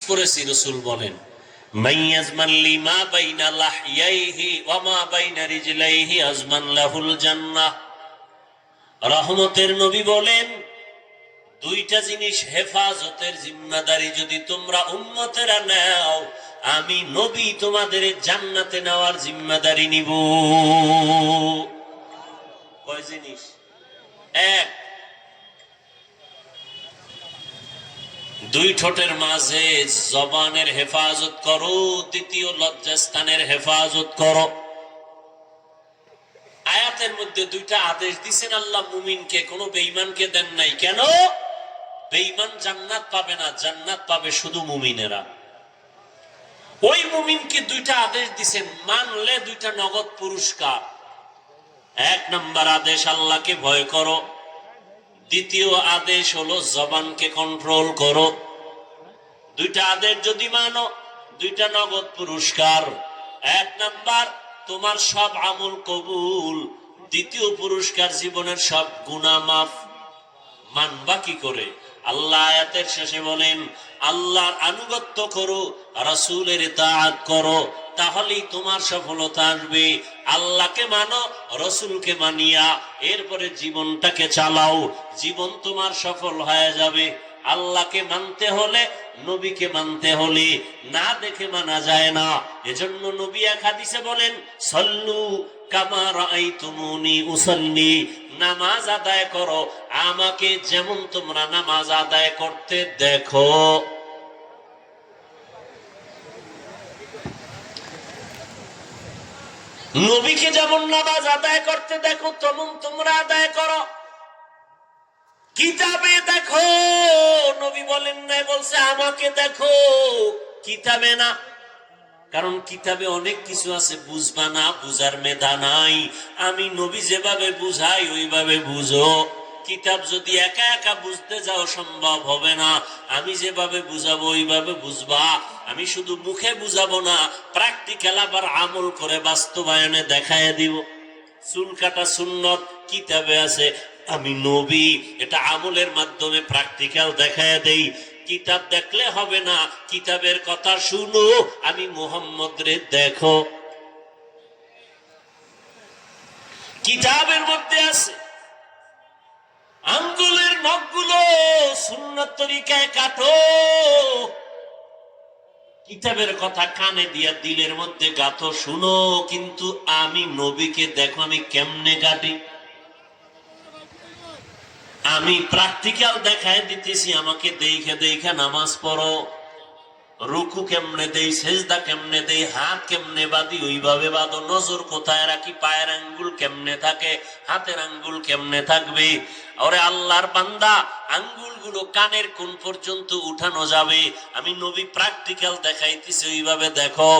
করেছি। রাসূল বলেন, মাইয়াজমান লিমা বাইনা লাহইয়াইহি ওয়া মা বাইনা রিজলাইহি আজমান লাহুল জান্নাহ। রহমতের নবী বলেন, দুইটা জিনিস হেফাজতের জিম্মাদারি যদি তোমরা উম্মতেরা নাও, আমি নবী তোমাদের জান্নাতে নেওয়ার জিম্মাদারি নিব। কয় জিনিস? এক, দুই ঠোঁটের মাঝে জবানের হেফাজত করো। দ্বিতীয়, লজ্জাস্থানের হেফাজত করো। আয়াতের মধ্যে দুইটা আদেশ দিছেন আল্লাহ মুমিনকে, কোন বেঈমানকে দেন নাই। কেন? বেঈমান জান্নাত পাবে না, জান্নাত পাবে শুধু মুমিনেরা। ওই মুমিনকে দুইটা আদেশ দিছেন, মানলে দুইটা নগদ পুরস্কার। এক নম্বর আদেশ, আল্লাহকে ভয় করো। দ্বিতীয় আদেশ হলো জবানকে কন্ট্রোল করো। দুইটা আদেশ যদি মানো, দুইটা নগদ পুরস্কার। এক নাম্বার, তোমার সব আমল কবুল। দ্বিতীয় পুরস্কার, জীবনের সব গুনাহ মাফ। মানবা কি করে? আল্লাহ আয়াতের শেষে বলেন, আল্লাহর আনুগত্য করো, রাসূলের ইতাআত করো, তাহলেই তোমার সফলতা আসবে। আল্লাহকে মানো, রাসূলকে মানিয়া এরপরে জীবনটাকে চালাও, জীবন তোমার সফল হয়ে যাবে। আল্লাহকে মানতে হলে, নবীকে মানতে হলে না দেখে মানা যায় না। এজন্য নবী এক হাদিসে বলেন, সল্লু কামা রাআইতুমুনি উসাল্লি, নামাজ আদায় করো আমাকে যেমন তোমরা নামাজ আদায় করতে দেখো। নবীকে যেমন নামাজ আদায় করতে দেখো, তেমন তোমরা আদায় করো। কিতাবে দেখো, নবী বলেন নাই, বলছে আমাকে দেখো, কিতাবে না। কারণ কিতাবে অনেক কিছু আছে বুঝবা না, বুঝার মেধা নাই। আমি নবী যেভাবে বুঝাই ওইভাবে বুঝো। কিতাব যদি একা একা বুঝতে যাও সম্ভব হবে না। আমি যেভাবে বুঝাবো ওইভাবে বুঝবা। আমি শুধু মুখে বুঝাবো না, প্র্যাকটিক্যাল আবার আমল করে বাস্তবায়নে দেখায় দিব। চুল কাটা সুন্নত কিতাবে আছে, আমি নবী এটা আমলের মাধ্যমে প্র্যাকটিক্যাল দেখায় দেই। কিতাব দেখলে হবে না, কিতাবের কথা শুনো, আমি মুহাম্মদ রে দেখো। কিতাবের মধ্যে আছে আঙ্গুলের নখগুলো সুন্নত তরিকায় কাটো। কিতাবের কথা কানে দিয়া দিলের মধ্যে গাঁথো, শুনো, কিন্তু আমি নবীকে দেখো আমি কেমনে কাটি। আমি প্র্যাকটিক্যাল দেখায় দিতেছি, আমাকে দেখে দেখে নামাজ পড়ো। রুকু কেমনে দেই, সেজদা কেমনে দেই, হাত কেমনে বাঁধি ওইভাবে বাঁধো। নজর কোথায় রাখি, পায়ের আঙ্গুল কেমনে থাকে, হাতের আঙ্গুল কেমনে থাকবে। ওরে আল্লাহর বান্দা, আঙ্গুলগুলো কানের কোন পর্যন্ত উঠানো যাবে, আমি নবী প্র্যাকটিক্যাল দেখাইতেছি, ওইভাবে দেখো।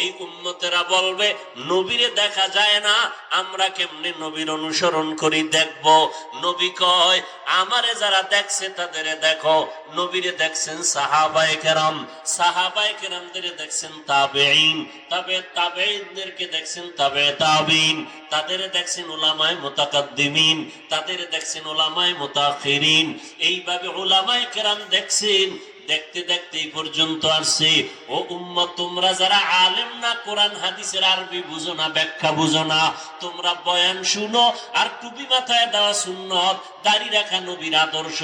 এই উম্মতেরা বলবে নবীরে দেখা যায় না, আমরা কেমনে নবীর অনুসরণ করি দেখব। নবী কয়, আমারে যারা দেখছে তাদের দেখো। নবীরে দেখছেন সাহাবায়ে কেরাম, সাহাবায়ে কেরামদের দেখছেন তাবেঈন, তাবেঈনদেরকে দেখছেন তাবেঈন, তাদের দেখছেন উলামায়ে মুতাকাদ্দিমিন, তাদের দেখছেন উলামায়ে মুতাআখিরিন। এইভাবে উলামায়ে কেরাম দেখছেন। দেখতে দেখতে এই পর্যন্ত আসছে। ও উম্মত, তোমরা যারা আলেম না, কোরআন হাদিসের আরবি বুঝো না, ব্যাখ্যা বুঝো না, তোমরা বয়ান শুনো আর টুপি মাথায় দেওয়া সুন্নত, দাড়ি রাখা নবীর আদর্শ,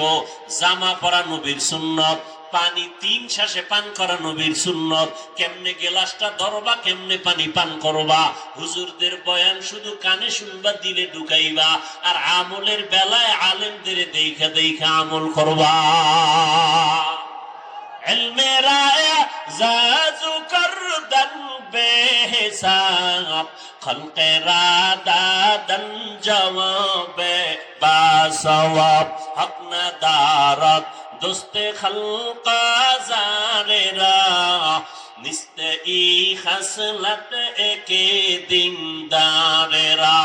জামা পরা নবীর সুন্নত, পানি 3 শ্বাসে পান করা নবীর সুন্নত, কেমনে গেলাসটা ধরবা, কেমনে পানি পান করবা। হুজুরদের বয়ান শুধু কানে শুনবা, দিলে ঢুকাইবা, আর আমলের বেলায় আলেমদের দেখা দেখা আমল করবা। ইলমে রায়ে জাজু করদন বেহিসাব, খলকে রাদাদন জওয়াবে বাসওয়াব, হক না দারত দোস্তে খলকা জারেরা, নিস্তে ই খাসলত একে দিনদারেরা।